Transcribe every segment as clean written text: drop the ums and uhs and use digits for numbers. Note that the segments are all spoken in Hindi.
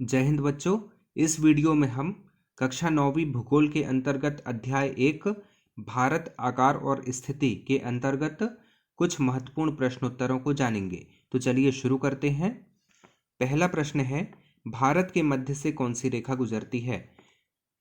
जय हिंद बच्चों। इस वीडियो में हम कक्षा 9वीं भूगोल के अंतर्गत अध्याय 1 भारत आकार और स्थिति के अंतर्गत कुछ महत्वपूर्ण प्रश्नोत्तरों को जानेंगे। तो चलिए शुरू करते हैं। पहला प्रश्न है, भारत के मध्य से कौन सी रेखा गुजरती है?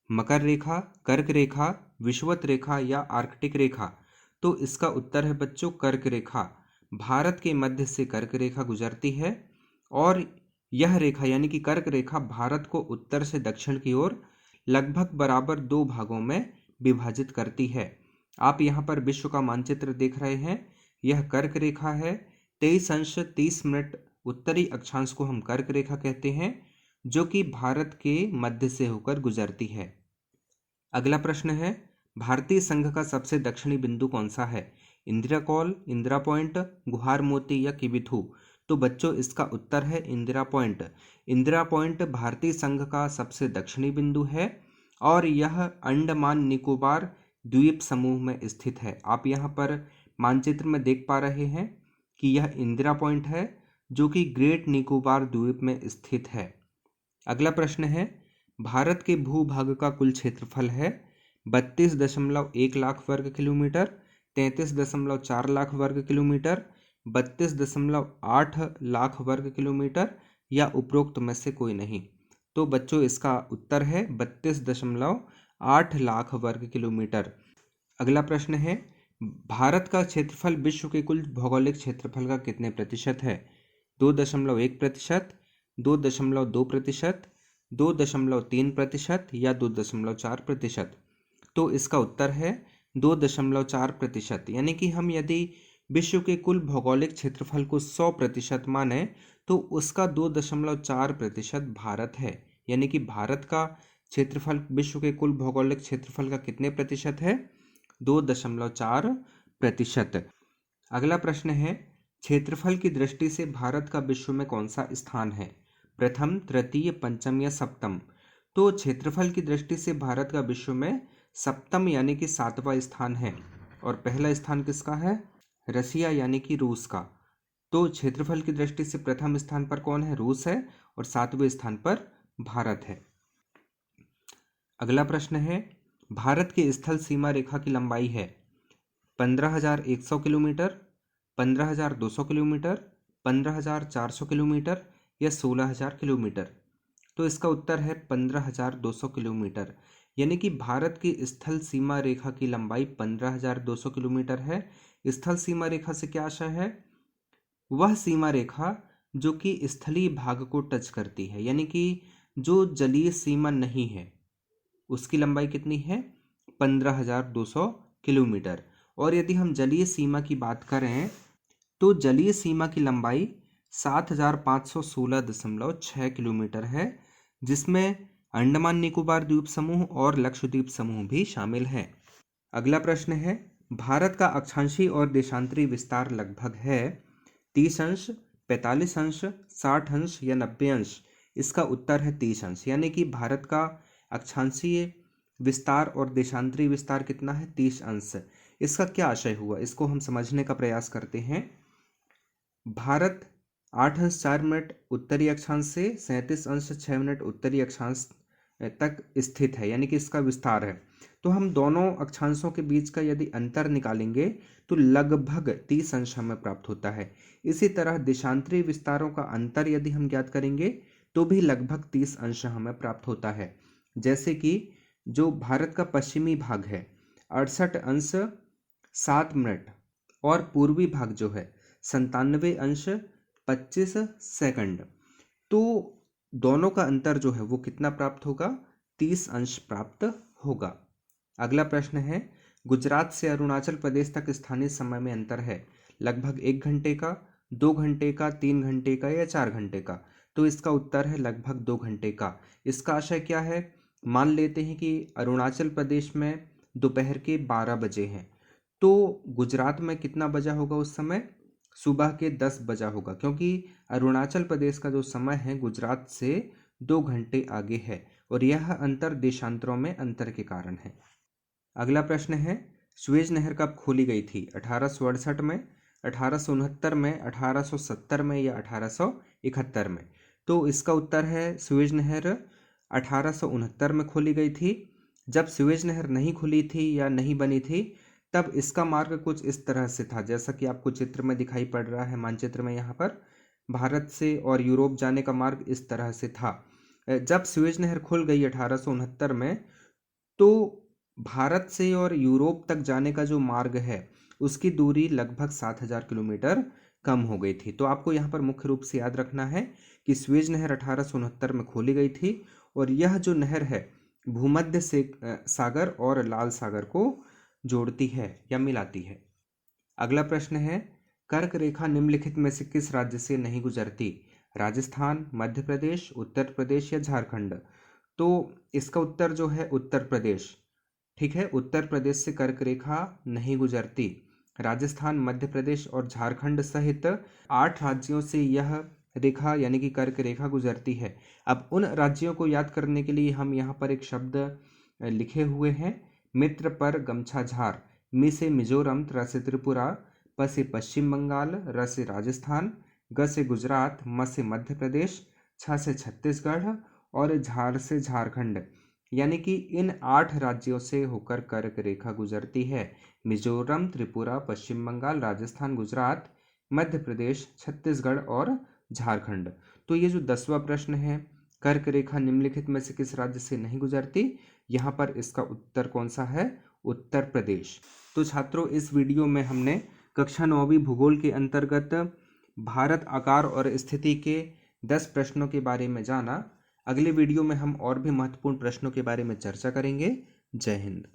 मकर रेखा, कर्क रेखा, विषुवत रेखा या आर्कटिक रेखा? तो इसका उत्तर है बच्चों कर्क रेखा। भारत के मध्य से कर्क रेखा गुजरती है और यह रेखा यानी कि कर्क रेखा भारत को उत्तर से दक्षिण की ओर लगभग बराबर 2 भागों में विभाजित करती है। आप यहाँ पर विश्व का मानचित्र देख रहे हैं। यह कर्क रेखा है। 23 अंश 30 मिनट उत्तरी अक्षांश को हम कर्क रेखा कहते हैं, जो कि भारत के मध्य से होकर गुजरती है। अगला प्रश्न है, भारतीय संघ का सबसे दक्षिणी बिंदु कौन सा है? इंदिरा कॉल, इंदिरा पॉइंट, गुहार मोती या किबिथु? तो बच्चों इसका उत्तर है इंदिरा पॉइंट। इंदिरा पॉइंट भारतीय संघ का सबसे दक्षिणी बिंदु है और यह अंडमान निकोबार द्वीप समूह में स्थित है। आप यहाँ पर मानचित्र में देख पा रहे हैं कि यह इंदिरा पॉइंट है, जो कि ग्रेट निकोबार द्वीप में स्थित है। अगला प्रश्न है, भारत के भूभाग का कुल क्षेत्रफल है 32.1 लाख वर्ग किलोमीटर, 33.4 लाख वर्ग किलोमीटर, 32.8 लाख वर्ग किलोमीटर या उपरोक्त में से कोई नहीं? तो बच्चों इसका उत्तर है 32.8 लाख वर्ग किलोमीटर। अगला प्रश्न है, भारत का क्षेत्रफल विश्व के कुल भौगोलिक क्षेत्रफल का कितने प्रतिशत है? 2.1%, 2.2%, 2.3% या 2.4%? तो इसका उत्तर है 2.4%। यानी कि हम यदि विश्व के कुल भौगोलिक क्षेत्रफल को 100% माने तो उसका 2.4% भारत है। यानी कि भारत का क्षेत्रफल विश्व के कुल भौगोलिक क्षेत्रफल का कितने प्रतिशत है? 2.4%। अगला प्रश्न है, क्षेत्रफल की दृष्टि से भारत का विश्व में कौन सा स्थान है? प्रथम, तृतीय, पंचम या सप्तम? तो क्षेत्रफल की दृष्टि से भारत का विश्व में सप्तम यानी कि 7वां स्थान है और पहला स्थान किसका है? रसिया यानी कि रूस का। तो क्षेत्रफल की दृष्टि से प्रथम स्थान पर कौन है? रूस है और 7वें स्थान पर भारत है। अगला प्रश्न है, भारत की स्थल सीमा रेखा की लंबाई है 15,100 किलोमीटर, 15,200 किलोमीटर, 15,400 किलोमीटर या 16,000 किलोमीटर? तो इसका उत्तर है 15,200 किलोमीटर। यानी कि भारत की स्थल सीमा रेखा की लंबाई 15,200 किलोमीटर है। स्थल सीमा रेखा से क्या आशय है? वह सीमा रेखा जो कि स्थलीय भाग को टच करती है, यानी कि जो जलीय सीमा नहीं है, उसकी लंबाई कितनी है? 15,200 किलोमीटर। और यदि हम जलीय सीमा की बात करें तो जलीय सीमा की लंबाई 7,516.6 किलोमीटर है, जिसमें अंडमान निकोबार द्वीप समूह और लक्षद्वीप समूह भी शामिल है। अगला प्रश्न है, भारत का अक्षांशीय और देशांतरी विस्तार लगभग है 30 अंश, 45 अंश, 60 अंश या 90 अंश? इसका उत्तर है 30 अंश। यानी कि भारत का अक्षांशीय विस्तार और देशांतरी विस्तार कितना है? 30 अंश। इसका क्या आशय हुआ, इसको हम समझने का प्रयास करते हैं। भारत 8 अंश 4 मिनट उत्तरी अक्षांश से 37 अंश 6 मिनट उत्तरी अक्षांश तक स्थित है, यानी कि इसका विस्तार है। तो हम दोनों अक्षांशों के बीच का यदि अंतर निकालेंगे तो लगभग 30 अंश हमें प्राप्त होता है। इसी तरह देशांतरी विस्तारों का अंतर यदि हम ज्ञात करेंगे तो भी लगभग 30 अंश हमें प्राप्त होता है। जैसे कि जो भारत का पश्चिमी भाग है 68 अंश 7 मिनट और पूर्वी भाग जो है 97 अंश 25 सेकंड। तो दोनों का अंतर जो है वो कितना प्राप्त होगा? 30 अंश प्राप्त होगा। अगला प्रश्न है, गुजरात से अरुणाचल प्रदेश तक स्थानीय समय में अंतर है लगभग 1 घंटे का, 2 घंटे का, 3 घंटे का या 4 घंटे का? तो इसका उत्तर है लगभग 2 घंटे का। इसका आशय क्या है? मान लेते हैं कि अरुणाचल प्रदेश में दोपहर के 12 बजे हैं, तो गुजरात में कितना बजा होगा उस समय? सुबह के 10 बजा होगा, क्योंकि अरुणाचल प्रदेश का जो समय है गुजरात से 2 घंटे आगे है और यह अंतर देशांतरों में अंतर के कारण है। अगला प्रश्न है, स्वेज नहर कब खोली गई थी? 1868 में, 1869 में, 1870 में या 1871 में? तो इसका उत्तर है सुएज नहर 1869 में खोली गई थी। जब सुएज नहर नहीं खुली थी या नहीं बनी थी तब इसका मार्ग कुछ इस तरह से था, जैसा कि आपको चित्र में दिखाई पड़ रहा है, मानचित्र में यहाँ पर भारत से और यूरोप जाने का मार्ग इस तरह से था। जब सुएज नहर खुल गई 1869 में तो भारत से और यूरोप तक जाने का जो मार्ग है उसकी दूरी लगभग 7000 किलोमीटर कम हो गई थी। तो आपको यहाँ पर मुख्य रूप से याद रखना है कि सुएज नहर 1869 में खोली गई थी और यह जो नहर है भूमध्य से सागर और लाल सागर को जोड़ती है या मिलाती है। अगला प्रश्न है, कर्क रेखा निम्नलिखित में से किस राज्य से नहीं गुजरती? राजस्थान, मध्य प्रदेश, उत्तर प्रदेश या झारखंड? तो इसका उत्तर जो है उत्तर प्रदेश। ठीक है, उत्तर प्रदेश से कर्क रेखा नहीं गुजरती। राजस्थान, मध्य प्रदेश और झारखंड सहित 8 राज्यों से यह रेखा यानी कि कर्क रेखा गुजरती है। अब उन राज्यों को याद करने के लिए हम यहाँ पर एक शब्द लिखे हुए हैं, मित्र पर गमछा झार। मि से मिजोरम, त्र से त्रिपुरा, प से पश्चिम बंगाल, र से राजस्थान, ग से गुजरात, म से मध्य प्रदेश, छ से छत्तीसगढ़ और झार से झारखंड। यानी कि इन 8 राज्यों से होकर कर्क रेखा गुजरती है। मिजोरम, त्रिपुरा, पश्चिम बंगाल, राजस्थान, गुजरात, मध्य प्रदेश, छत्तीसगढ़ और झारखंड। तो ये जो 10वां प्रश्न है, कर्क रेखा निम्नलिखित में से किस राज्य से नहीं गुजरती, यहाँ पर इसका उत्तर कौन सा है? उत्तर प्रदेश। तो छात्रों, इस वीडियो में हमने कक्षा 9वीं भूगोल के अंतर्गत भारत आकार और स्थिति के 10 प्रश्नों के बारे में जाना। अगले वीडियो में हम और भी महत्वपूर्ण प्रश्नों के बारे में चर्चा करेंगे। जय हिंद।